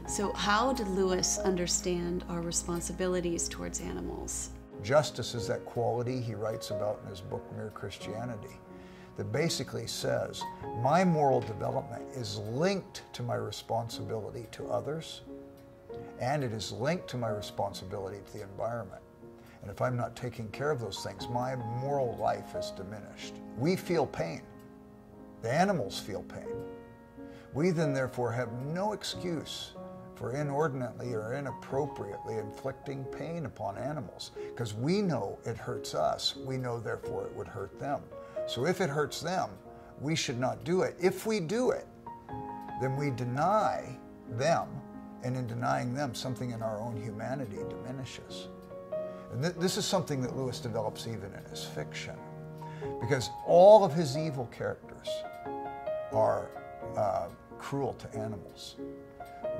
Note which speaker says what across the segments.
Speaker 1: So how did Lewis understand our responsibilities towards animals?
Speaker 2: Justice is that quality he writes about in his book, Mere Christianity, that basically says, my moral development is linked to my responsibility to others, and it is linked to my responsibility to the environment. And if I'm not taking care of those things, my moral life is diminished. We feel pain. The animals feel pain. We then therefore have no excuse for inordinately or inappropriately inflicting pain upon animals, because we know it hurts us. We know therefore it would hurt them. So if it hurts them, we should not do it. If we do it, then we deny them, and in denying them, something in our own humanity diminishes. And this is something that Lewis develops even in his fiction, because all of his evil characters are cruel to animals.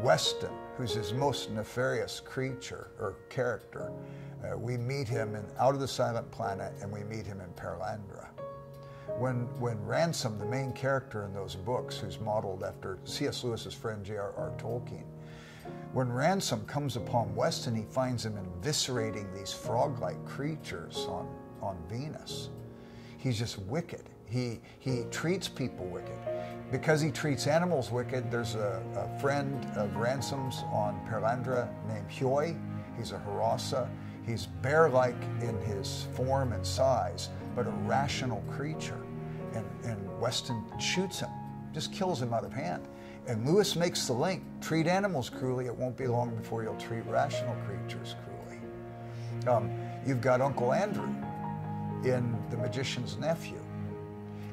Speaker 2: Weston, who's his most nefarious creature or character, we meet him in Out of the Silent Planet, and we meet him in Perelandra. When Ransom, the main character in those books, who's modeled after C.S. Lewis's friend J.R.R. Tolkien, when Ransom comes upon Weston, he finds him eviscerating these frog-like creatures on Venus. He's just wicked. He treats people wicked. Because he treats animals wicked, there's a friend of Ransom's on Perelandra named Hyoy. He's a Harassa. He's bear-like in his form and size, but a rational creature. And Weston shoots him, just kills him out of hand. And Lewis makes the link: treat animals cruelly, it won't be long before you'll treat rational creatures cruelly. You've got Uncle Andrew in The Magician's Nephew,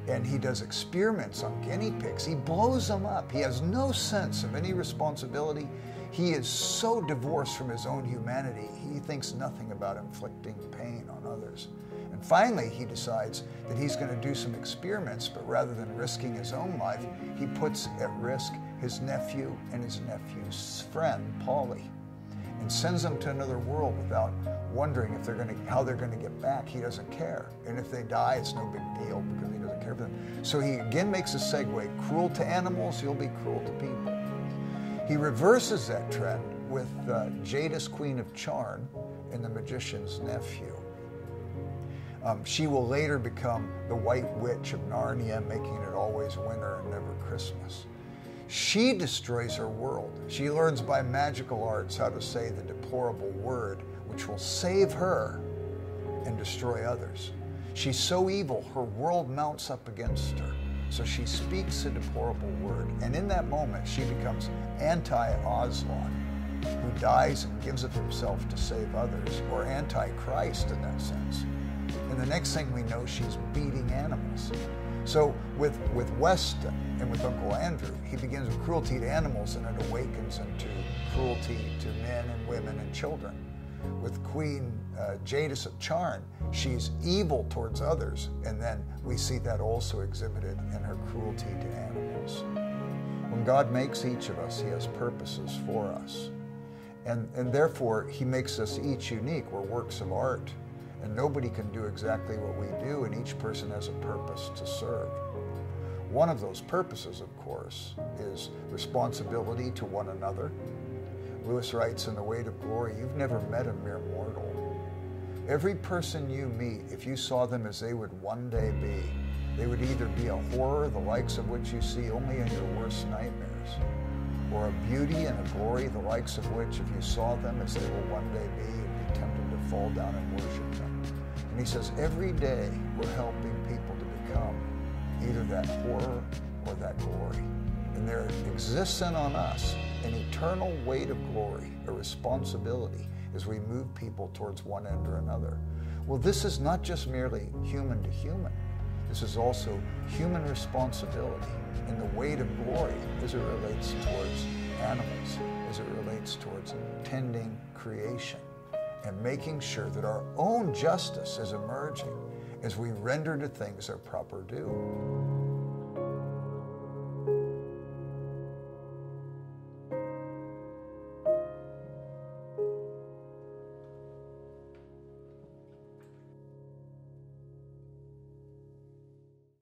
Speaker 2: and he does experiments on guinea pigs. He blows them up. He has no sense of any responsibility. He is so divorced from his own humanity, he thinks nothing about inflicting pain on others. And finally, he decides that he's going to do some experiments, but rather than risking his own life, he puts at risk his nephew and his nephew's friend, Polly, and sends them to another world without wondering if how they're going to get back. He doesn't care. And if they die, it's no big deal because he doesn't care for them. So he again makes a segue: cruel to animals, he'll be cruel to people. He reverses that trend with Jadis, Queen of Charn, in The Magician's Nephew. She will later become the White Witch of Narnia, making it always winter and never Christmas. She destroys her world. She learns by magical arts how to say the deplorable word which will save her and destroy others. She's so evil, her world mounts up against her. So she speaks a deplorable word, and in that moment she becomes anti-Aslan, who dies and gives of himself to save others, or anti-Christ in that sense. And the next thing we know, she's beating animals. So with Weston and with Uncle Andrew, he begins with cruelty to animals, and it awakens into cruelty to men and women and children. With Queen Jadis of Charn, she's evil towards others, and then we see that also exhibited in her cruelty to animals. When God makes each of us, he has purposes for us. And therefore, he makes us each unique. We're works of art, and nobody can do exactly what we do, and each person has a purpose to serve. One of those purposes, of course, is responsibility to one another. Lewis writes in The Weight of Glory, you've never met a mere mortal. Every person you meet, if you saw them as they would one day be, they would either be a horror, the likes of which you see only in your worst nightmares, or a beauty and a glory, the likes of which, if you saw them as they will one day be, you'd be tempted to fall down and worship them. And he says, every day we're helping people to become either that horror or that glory. And there exists in on us an eternal weight of glory, a responsibility as we move people towards one end or another. Well, this is not just merely human to human. This is also human responsibility and the weight of glory as it relates towards animals, as it relates towards tending creation, and making sure that our own justice is emerging as we render to things their proper due.